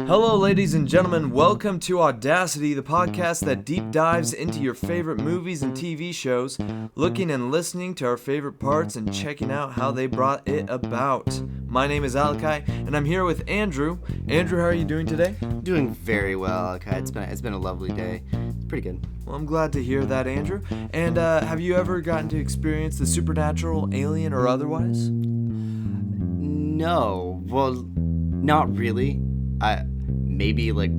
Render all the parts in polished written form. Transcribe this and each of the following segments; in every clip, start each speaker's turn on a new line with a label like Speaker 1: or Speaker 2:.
Speaker 1: Hello, ladies and gentlemen. Welcome to Audacity, the podcast that deep dives into your favorite movies and TV shows, looking and listening to our favorite parts and checking out how they brought it about. My name is Alakai, and I'm here with Andrew. Andrew, how are you doing today?
Speaker 2: Doing very well, Alakai. It's been a lovely day. It's pretty good.
Speaker 1: Well, I'm glad to hear that, Andrew. And have you ever gotten to experience the supernatural, alien, or otherwise?
Speaker 2: No, well, not really. Maybe like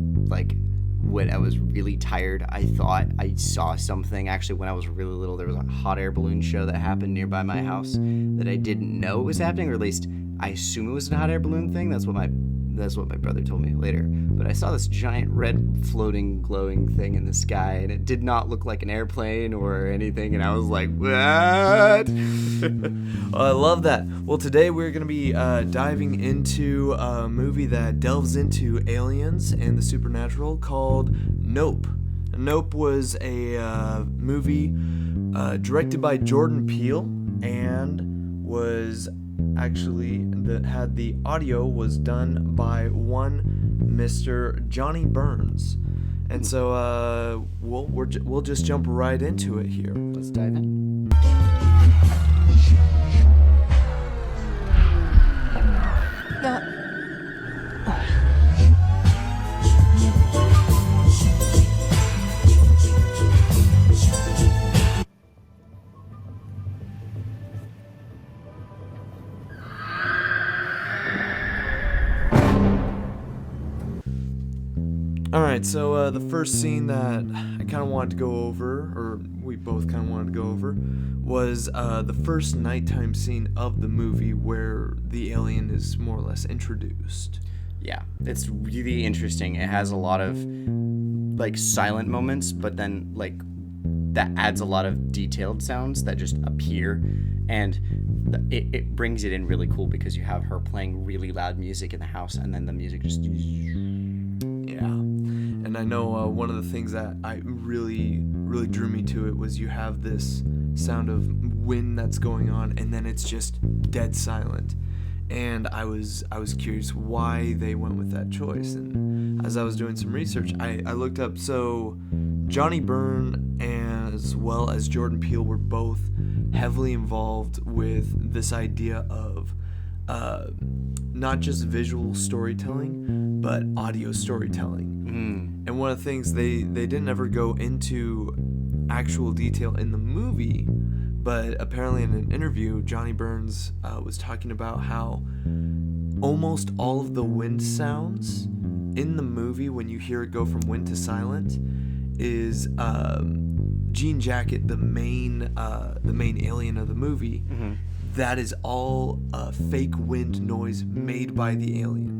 Speaker 2: when I was really tired, I thought I saw something. Actually, when I was really little, there was a hot air balloon show that happened nearby my house that I didn't know was happening, or at least I assume it was a hot air balloon thing. That's what my brother told me later. But I saw this giant red floating glowing thing in the sky, and it did not look like an airplane or anything, and I was like, what?
Speaker 1: Well, I love that. Well, today we're going to be diving into a movie that delves into aliens and the supernatural called Nope. Nope was a movie directed by Jordan Peele and was actually the audio was done by one Mr. Johnny Burns. And so we'll just jump right into it here.
Speaker 2: Let's dive in.
Speaker 1: Alright, so the first scene that I kind of wanted to go over, or we both kind of wanted to go over, was the first nighttime scene of the movie where the alien is more or less introduced.
Speaker 2: Yeah, it's really interesting. It has a lot of like silent moments, but then like that adds a lot of detailed sounds that just appear, and it brings it in really cool because you have her playing really loud music in the house, and then the music just...
Speaker 1: Yeah. And I know one of the things that I really drew me to it was you have this sound of wind that's going on, and then it's just dead silent. And I was curious why they went with that choice. And as I was doing some research, I looked up. So Johnny Byrne as well as Jordan Peele were both heavily involved with this idea of not just visual storytelling, but audio storytelling. And one of the things they didn't ever go into actual detail in the movie, but apparently in an interview, Johnny Burns was talking about how almost all of the wind sounds in the movie, when you hear it go from wind to silent, is Jean Jacket, the main alien of the movie. Mm-hmm. That is all fake wind noise made by the alien.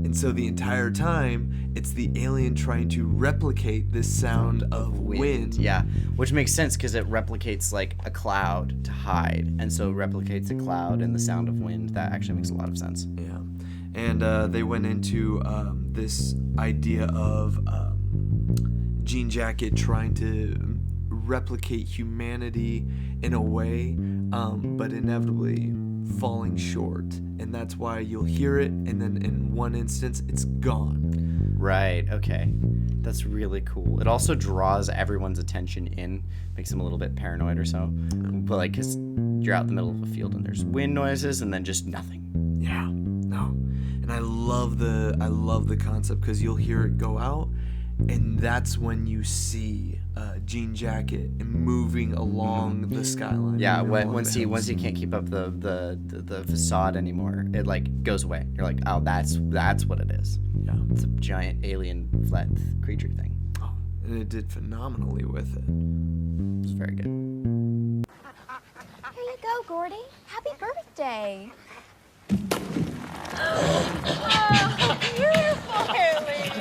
Speaker 1: And so the entire time, it's the alien trying to replicate this sound of wind.
Speaker 2: Yeah, which makes sense because it replicates like a cloud to hide. And so it replicates a cloud and the sound of wind. That actually makes a lot of sense.
Speaker 1: Yeah. And they went into this idea of Jean Jacket trying to replicate humanity in a way, but inevitably falling short. And that's why you'll hear it, and then in one instance, it's gone.
Speaker 2: Right, okay. That's really cool. It also draws everyone's attention in, makes them a little bit paranoid or so. But like, because you're out in the middle of a field and there's wind noises and then just nothing.
Speaker 1: Yeah, no. And I love the concept, because you'll hear it go out, and that's when you see Jean Jacket moving along the skyline.
Speaker 2: Yeah, once he can't keep up the facade anymore, it like goes away. You're like, oh, that's what it is.
Speaker 1: Yeah,
Speaker 2: it's a giant alien flat creature thing.
Speaker 1: Oh, and it did phenomenally with it.
Speaker 2: It's very good.
Speaker 3: Here you go, Gordy. Happy birthday.
Speaker 4: Oh, beautiful, Haley.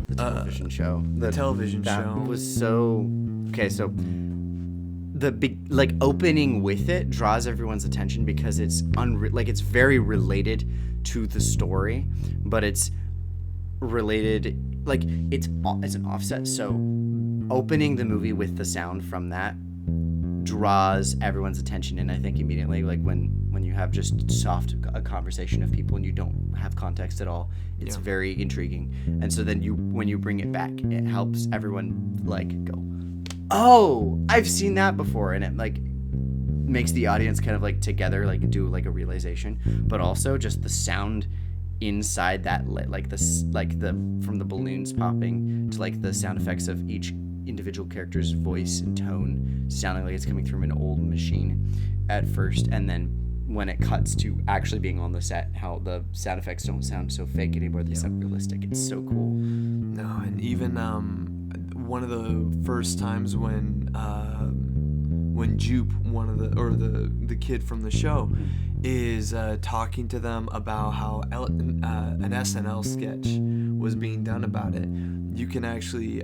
Speaker 2: The television show.
Speaker 1: The television show.
Speaker 2: That was so... Okay, so the big, like, opening with it draws everyone's attention because it's it's very related to the story, but it's related, like, it's an offset. So opening the movie with the sound from that draws everyone's attention, and I think immediately, like, when you have just a conversation of people and you don't have context at all, it's very intriguing. And so then when you bring it back, it helps everyone, like, go, oh, I've seen that before, and it, like, makes the audience kind of, like, together, like, do, like, a realization. But also just the sound inside that, like, from the balloons popping to, like, the sound effects of each individual character's voice and tone sounding like it's coming from an old machine at first, and then when it cuts to actually being on the set, how the sound effects don't sound so fake anymore, they sound realistic. It's so cool.
Speaker 1: No, and even one of the first times when Jupe, the kid from the show, is talking to them about how an SNL sketch was being done about it, you can actually,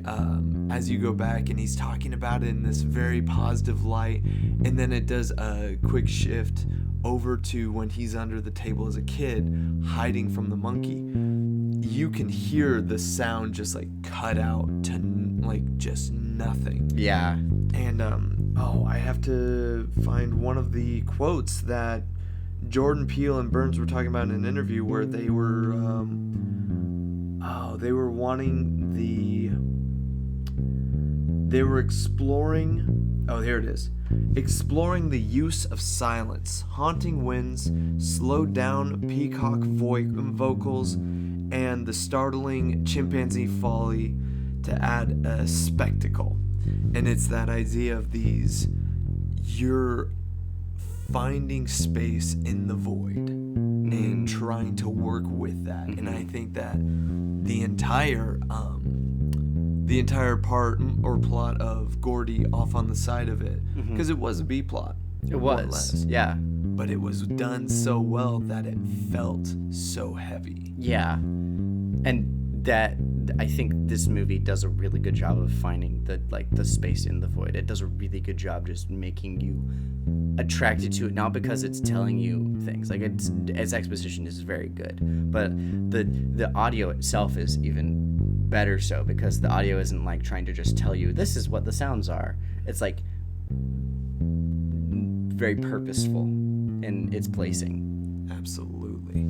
Speaker 1: as you go back, and he's talking about it in this very positive light, and then it does a quick shift over to when he's under the table as a kid, hiding from the monkey. You can hear the sound just, like, cut out to, like, just nothing.
Speaker 2: Yeah.
Speaker 1: And, I have to find one of the quotes that Jordan Peele and Burns were talking about in an interview where they were exploring, here it is, exploring the use of silence, haunting winds, slowed down peacock vocals, and the startling chimpanzee folly to add a spectacle. And it's that idea of you're finding space in the void and trying to work with that. And I think that the entire part or plot of Gordy off on the side of it, because it was a B plot.
Speaker 2: It was, yeah.
Speaker 1: But it was done so well that it felt so heavy.
Speaker 2: Yeah. And that, I think this movie does a really good job of finding the space in the void. It does a really good job just making you attracted to it, not because it's telling you things. Like, its exposition is very good, but the audio itself is even better so, because the audio isn't, like, trying to just tell you this is what the sounds are. It's, like, very purposeful in its placing.
Speaker 1: Absolutely.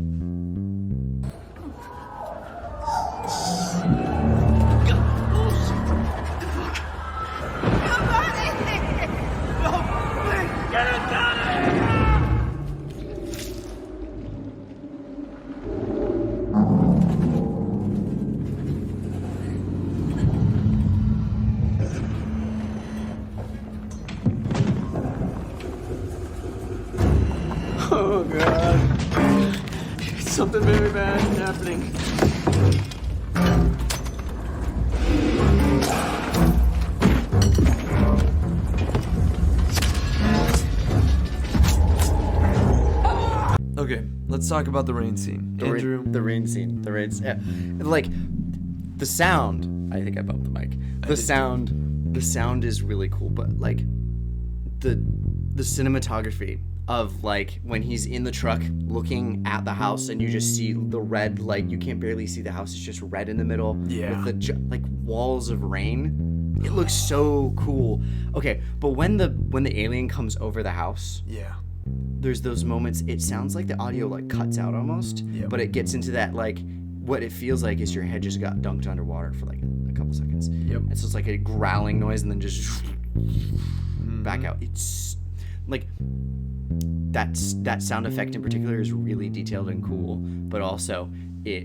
Speaker 5: Oh God. Something very bad is happening.
Speaker 1: Okay, let's talk about the rain scene. Andrew?
Speaker 2: The rain scene. Yeah. Like, the sound, I think I bumped the mic. The sound is really cool, but, like, the cinematography of, like, when he's in the truck looking at the house and you just see the red, like, you can't barely see the house, it's just red in the middle.
Speaker 1: Yeah.
Speaker 2: With the, like, walls of rain. It looks so cool. Okay, but when the alien comes over the house,
Speaker 1: Yeah.
Speaker 2: there's those moments, it sounds like the audio, like, cuts out almost, but it gets into that, like, what it feels like is your head just got dunked underwater for, like, a couple seconds.
Speaker 1: Yep.
Speaker 2: And so it's like a growling noise and then just back out. It's like that sound effect in particular is really detailed and cool, but also the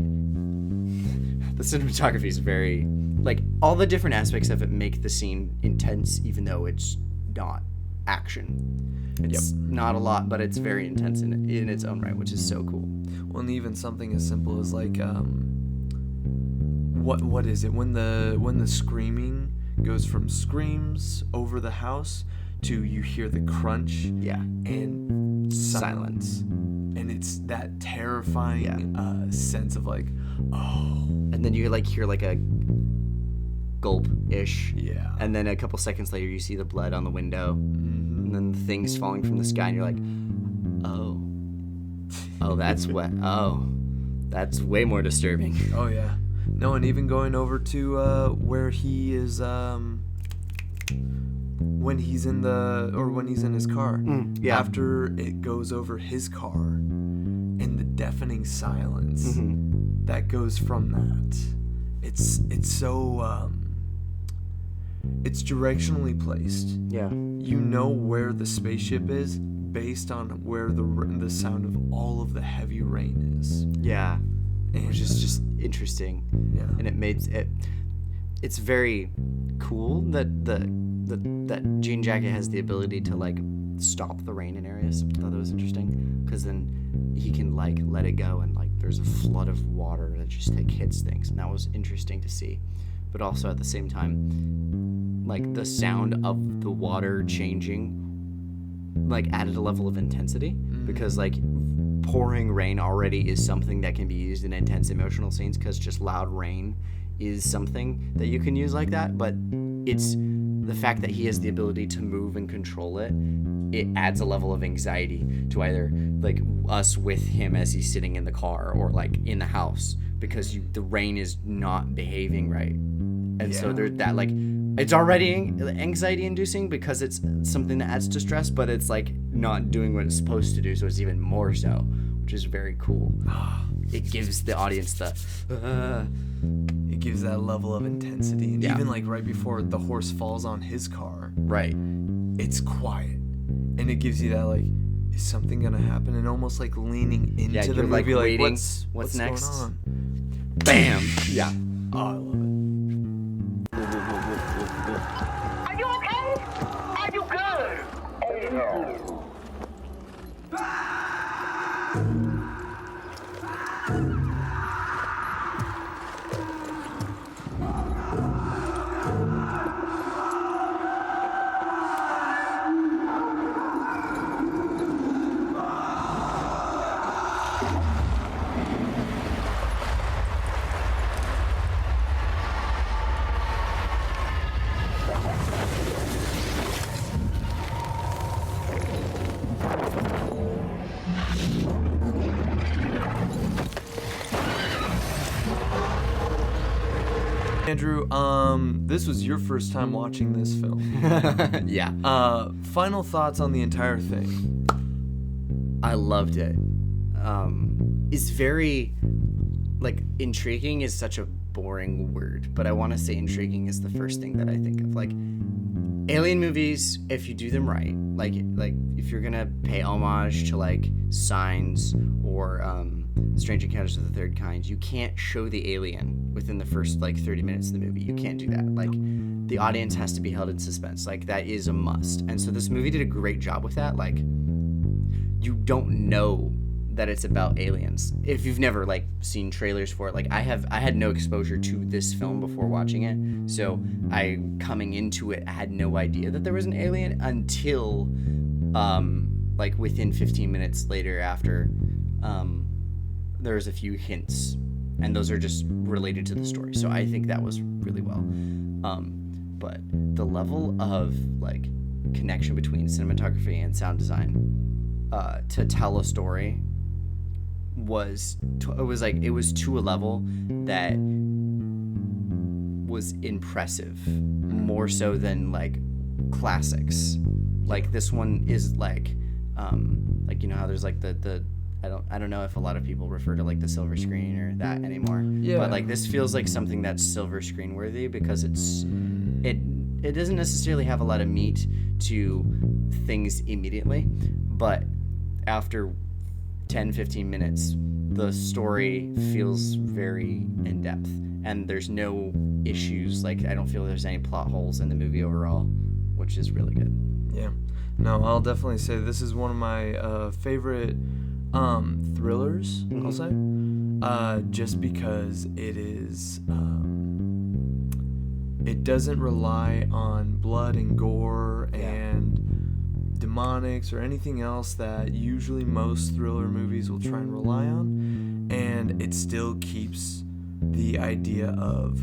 Speaker 2: cinematography is very, like, all the different aspects of it make the scene intense, even though it's not action. It's not a lot, but it's very intense in its own right, which is so cool.
Speaker 1: Well, and even something as simple as, like, what is it when the screaming goes from screams over the house to you hear the crunch and silence, and it's that terrifying sense of, like, oh,
Speaker 2: and then you, like, hear, like, gulp-ish.
Speaker 1: Yeah.
Speaker 2: And then a couple seconds later, you see the blood on the window, and then the things falling from the sky, and you're like, oh, that's what. Oh, that's way more disturbing.
Speaker 1: Oh yeah. No, and even going over to where he is when he's in his car.
Speaker 2: Yeah.
Speaker 1: After it goes over his car and the deafening silence that goes from that. It's so it's directionally placed.
Speaker 2: Yeah.
Speaker 1: You know where the spaceship is based on where the sound of all of the heavy rain is.
Speaker 2: Yeah.
Speaker 1: And
Speaker 2: Which is just interesting.
Speaker 1: Yeah.
Speaker 2: And it made it. It's very cool that that Jean Jacket has the ability to like stop the rain in areas. I thought that was interesting because then he can like let it go and like there's a flood of water that just like hits things, and that was interesting to see. But also at the same time, like the sound of the water changing like added a level of intensity because like pouring rain already is something that can be used in intense emotional scenes because just loud rain is something that you can use like that, but it's the fact that he has the ability to move and control it adds a level of anxiety to either like us with him as he's sitting in the car or like in the house because the rain is not behaving right, and so there's that like it's already anxiety inducing because it's something that adds to stress, but it's like not doing what it's supposed to do, so it's even more so, which is very cool. It gives the audience
Speaker 1: it gives that level of intensity. And
Speaker 2: Yeah.
Speaker 1: even like right before the horse falls on his car,
Speaker 2: right.
Speaker 1: it's quiet. And it gives you that like, is something gonna happen? And almost like leaning into the
Speaker 2: you're,
Speaker 1: movie,
Speaker 2: like,
Speaker 1: like
Speaker 2: waiting.
Speaker 1: what's
Speaker 2: next?
Speaker 1: going on?
Speaker 2: Bam. Yeah.
Speaker 1: Oh, I love it.
Speaker 6: Are you okay? Are you good? Oh no.
Speaker 1: Andrew, this was your first time watching this film.
Speaker 2: Yeah.
Speaker 1: Final thoughts on the entire thing.
Speaker 2: I loved it. It's very, like, intriguing is such a boring word, but I want to say intriguing is the first thing that I think of. Like, alien movies, if you do them right, like if you're gonna pay homage to like Signs or Strange Encounters of the Third Kind, you can't show the alien within the first like 30 minutes of the movie. You can't do that. Like, the audience has to be held in suspense. Like, that is a must. And so this movie did a great job with that. Like, you don't know that it's about aliens if you've never like seen trailers for it. Like, I had no exposure to this film before watching it, so coming into it, I had no idea that there was an alien until like within 15 minutes later after there was a few hints, and those are just related to the story. So I think that was really well. But the level of like connection between cinematography and sound design to tell a story was to a level that was impressive, more so than like classics. Like, this one is like you know how there's like the I don't know if a lot of people refer to like the silver screen or that anymore.
Speaker 1: Yeah.
Speaker 2: But like, this feels like something that's silver screen worthy because it doesn't necessarily have a lot of meat to things immediately, but after 10-15 minutes the story feels very in-depth and there's no issues. Like, I don't feel there's any plot holes in the movie overall, which is really good.
Speaker 1: Yeah. No, I'll definitely say this is one of my favorite thrillers, I'll say. Just because it is it doesn't rely on blood and gore and demonics or anything else that usually most thriller movies will try and rely on, and it still keeps the idea of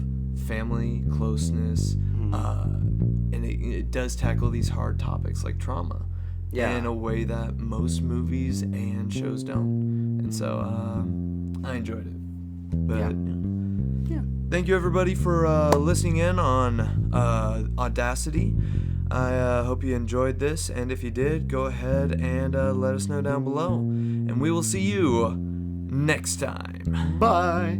Speaker 1: family closeness, and it does tackle these hard topics like trauma in a way that most movies and shows don't. And so I enjoyed it. But thank you everybody for listening in on Audacity. I hope you enjoyed this, and if you did, go ahead and let us know down below. And we will see you next time.
Speaker 2: Bye.